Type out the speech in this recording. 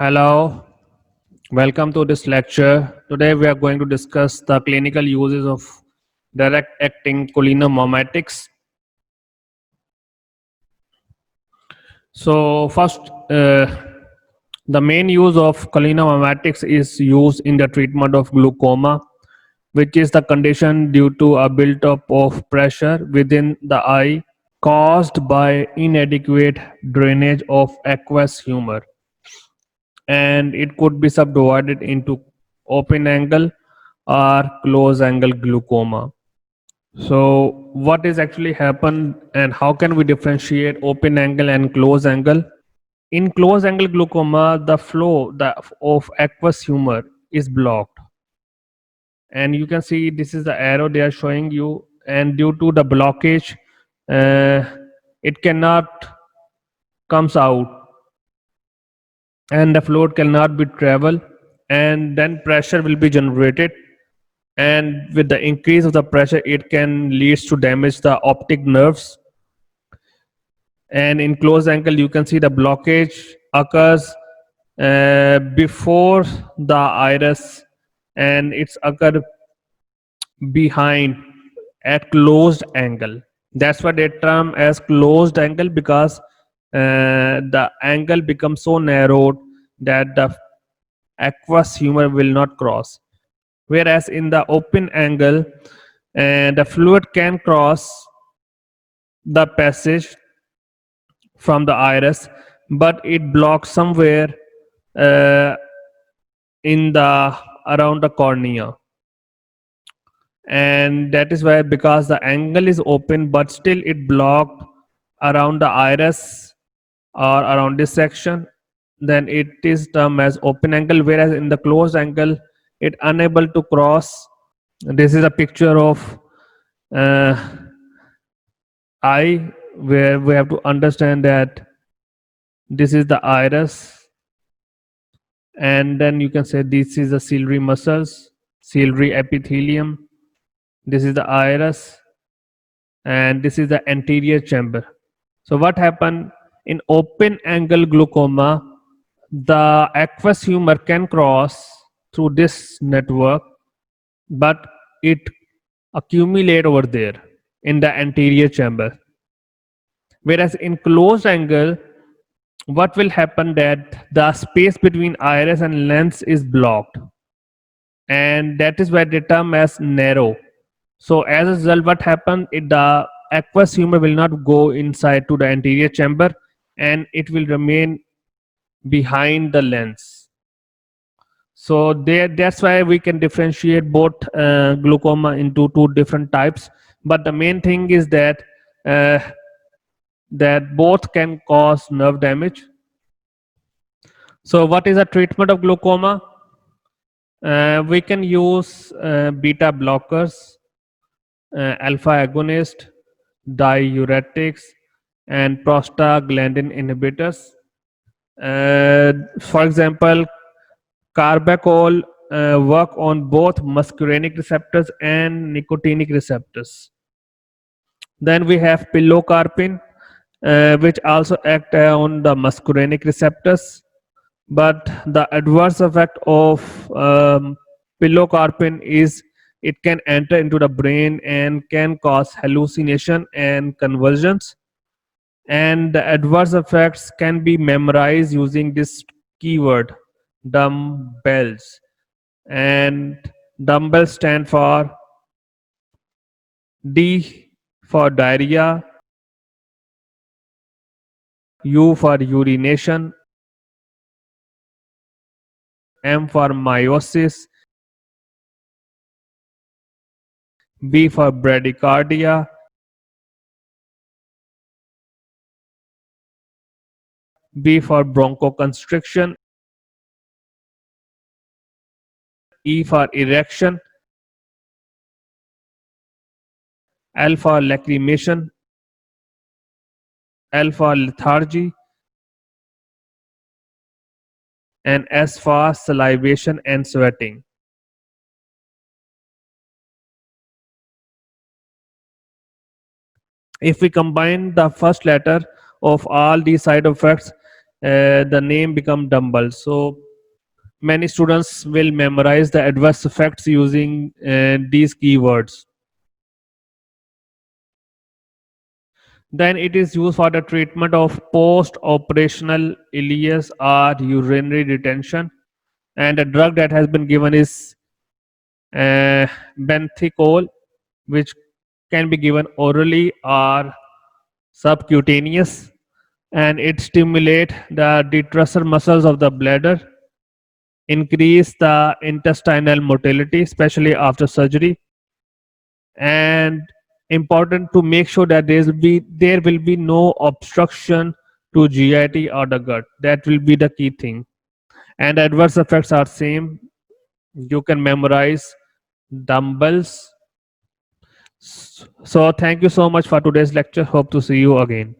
Hello, welcome to this lecture. Today we are going to discuss the clinical uses of direct acting cholinomimetics. So first, the main use of cholinomimetics is used in the treatment of glaucoma, which is the condition due to a build-up of pressure within the eye caused by inadequate drainage of aqueous humor, and it could be subdivided into open angle or close angle glaucoma. So what is actually happened and how can we differentiate open angle and close angle? In close angle glaucoma, the flow of aqueous humor is blocked, and you can see this is the arrow they are showing you, and due to the blockage, uh, it cannot comes out, and the fluid cannot be travel, and then pressure will be generated, and with the increase of the pressure it can leads to damage the optic nerves. And in close angle you can see the blockage occurs before the iris, and it's occur behind at closed angle. That's why they term as closed angle, because the angle becomes so narrowed that the aqueous humor will not cross. Whereas in the open angle, the fluid can cross the passage from the iris, but it blocks somewhere uh, in the around the cornea, and that is why, because the angle is open but still it blocked around the iris or around this section, then it is termed as open angle. Whereas in the closed angle it unable to cross. This is a picture of uh, eye, where we have to understand that this is the iris, and then you can say this is the ciliary muscles, ciliary epithelium, this is the iris, and this is the anterior chamber. So what happened in open angle glaucoma, the aqueous humor can cross through this network, but it accumulate over there in the anterior chamber. Whereas in closed angle, what will happen that the space between iris and lens is blocked, and that is why they term as narrow. So as a result, what happened, the aqueous humor will not go inside to the anterior chamber, and it will remain behind the lens. So that's why we can differentiate both glaucoma into two different types. But the main thing is uh, that both can cause nerve damage. So what is a treatment of glaucoma? We can use beta blockers, alpha agonist, diuretics, and prostaglandin inhibitors. For example, carbachol work on both muscarinic receptors and nicotinic receptors. Then we have pilocarpine, which also act on the muscarinic receptors, but the adverse effect of pilocarpine is it can enter into the brain and can cause hallucination and convulsions, and the adverse effects can be memorized using this keyword, dumbbells. And dumbbells stand for D for diarrhea, U for urination, M for meiosis, B for bradycardia, B for bronchoconstriction, E for erection, L for lacrimation, L for lethargy, and S for salivation and sweating. If we combine the first letter of all these side effects, the name become dumbbell. So many students will memorize the adverse effects using these keywords. Then it is used for the treatment of post-operational ileus or urinary retention, and the drug that has been given is uh, benthicol, which can be given orally or subcutaneous, and it stimulate the detrusor muscles of the bladder, increase the intestinal motility, especially after surgery, and important to make sure that there will be no obstruction to GIT or the gut. That will be the key thing. And adverse effects are same. You can memorize dumbbells. So thank you so much for today's lecture. Hope to see you again.